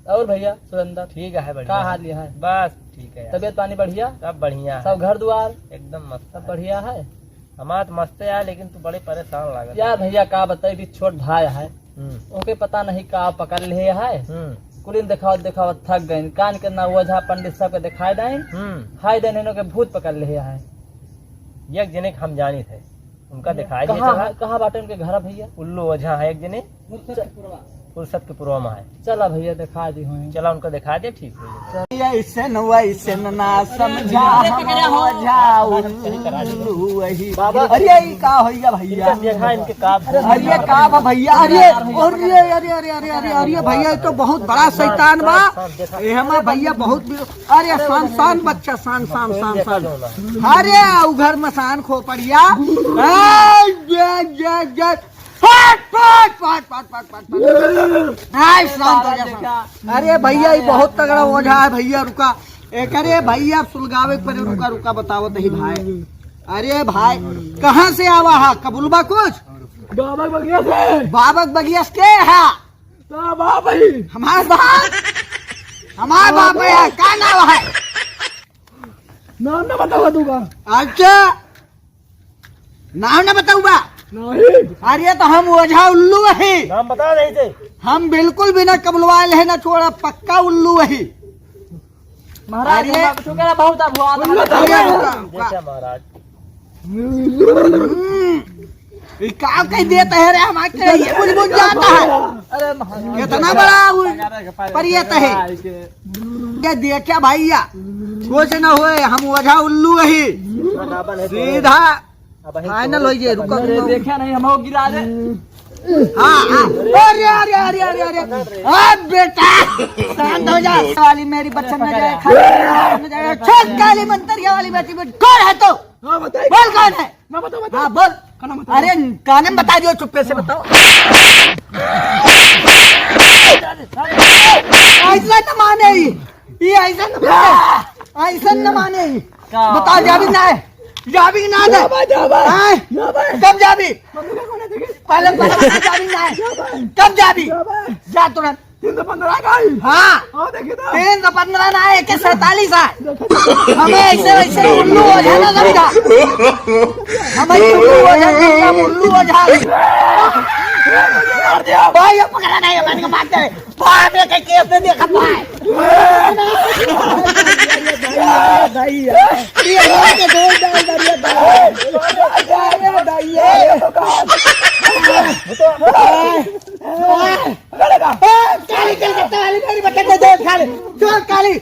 और भैया सुरेंद्र ठीक है, बढ़िया। क्या हाल है? बस ठीक है। तबियत पानी बढ़िया? सब बढ़िया। सब घर द्वार एकदम मस्त। सब बढ़िया है? हमारा तो मस्त है, लेकिन तू बड़े परेशान लगा यार भैया का बताई भी छोट भाई है, ओके पता नहीं का पकड़ ले है। कुलीन दिखावत दिखावत थक गए, कान के ना ओझा पंडित सब के दिखाई दें, हाय देन इन्हों के भूत पकड़ ले है। एक जने हम जानी थे, उनका दिखाई दिया। कहाँ बाटे उनके घर भैया? उल्लू ओझा है एक जने, फुर्सत के पूर्व में है। चला भैया दिखा दी हूँ। चला उनको दिखा दे, ठीक हो ऐसे ना समझा बाबा। अरे का होइगा भैया? देखा इनके काम। अरे का बा भैया? अरे अरे अरे अरे अरे अरे अरे भैया ये तो बहुत बड़ा शैतान बा। ये हमारा भैया बहुत। अरे शान शान बच्चा, शान शान शान शान। अरे उघर मसान खोपड़िया। अरे भैया ये बहुत तगड़ा ओझा है भैया। रुका एक, अरे भैया सुलगावे पर रुका रुका बताओ नहीं भाई। अरे भाई कहाँ से आवा है? कबुलबा कुछ बाबा बगिया से। बाबक बगिया के है? हमारे बाप, हमारे बाप है। क्या नाम है? नाम न बतावा दूंगा। अच्छा नाम न बताऊंगा? नहीं। अरे तो हम ओझा उल्लू है। नाम बता रही थे। हम बिल्कुल भी न कबुलवाल है न छोड़ा, पक्का उल्लू है महाराज। अरे शुक्र बहुत महाराज क्या कह देता है रे हमारे? ये कुछ बुझ जाता है। अरे इतना बड़ा परियत है ये देखा भैया? कुछ न हुए, हम ओझा उल्लू है सीधा फाइनल हो गए। रुको देखा नहीं हम गिरा दे। हाँ अरे अरे अरे अरे अरे अब बेटा शांत हो जा। वाली मेरी बच्चन न जाए, छोट काली मंतरिया वाली बेटी कौन है? तो बोल कौन है? हाँ बोल। अरे काने में बता दियो, चुप्पे से बताओ। ऐसा न माने ये, ऐसा न माने, ऐसा न माने। बताओ जाबी ना है? जाबी ना दे। कब जाबी? पहले जाबी ना है, कब जाबी? जा तुरंत। 315 का ही। हाँ 315 ना है, 47 है। हमें ऐसे वैसे उल्लू ओझा ना समझा। हमें उल्लू ओझा समझा, उल्लू ओझा। भाई पकड़ा नहीं, मैंने कहा बात है भाई में कहीं केस नहीं देखा भाई। काली चल सकता वाली मेरी बच्चे को दे खा ले। चल काली।